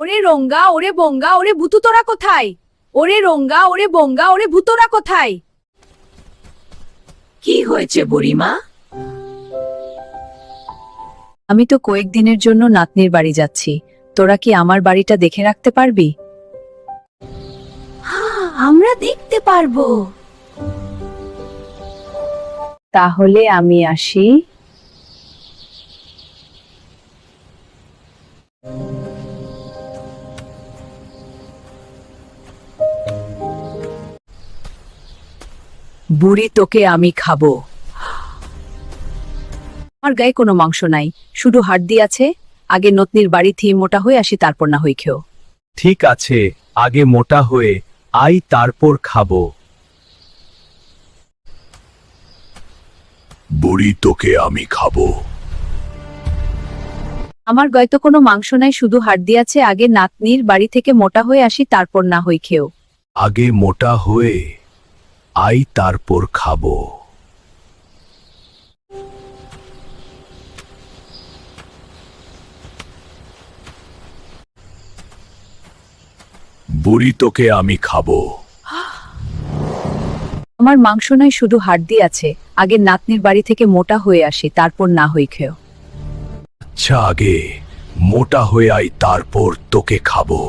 ওরে রঙ্গা, ওরে বঙ্গা, ওরে ভূতু তোরা কোথায়? ওরে রঙ্গা, ওরে বঙ্গা, ওরে ভূতরা কোথায়? কি হয়েছে বুড়িমা? আমি তো কয়েকদিনের জন্য নাতনির বাড়ি যাচ্ছি। তোরা কি আমার বাড়িটা দেখে রাখতে পারবি? আমরা দেখতে পারবো। তাহলে আমি আসি। বুড়ি, তোকে আমি খাবো। আমার গায়ে কোনো মাংস নাই, শুধু হাড্ডি আছে। আগে নতনির বাড়ি থি মোটা হয়ে আসি, তারপর না হই খেও। ঠিক আছে, আগে মোটা হয়ে আই, তারপর খাবো। বুড়ি, তোকে আমি খাবো। আমার গায়ে তো কোনো মাংস নাই, শুধু হাড্ডি আছে। আগে নাতনির বাড়ি থেকে মোটা হয়ে আসি, তারপর না হই খেও। আগে মোটা হয়ে আই, তারপর খাবো। বুড়ি, তোকে আমি খাবো। আমার মাংস নাই, শুধু হাড্ডি আছে। আগে নাতনির বাড়ি থেকে মোটা হয়ে আসি, তারপর না হই খেও। আচ্ছা, আগে মোটা হয়ে আই, তারপর তোকে খাবো।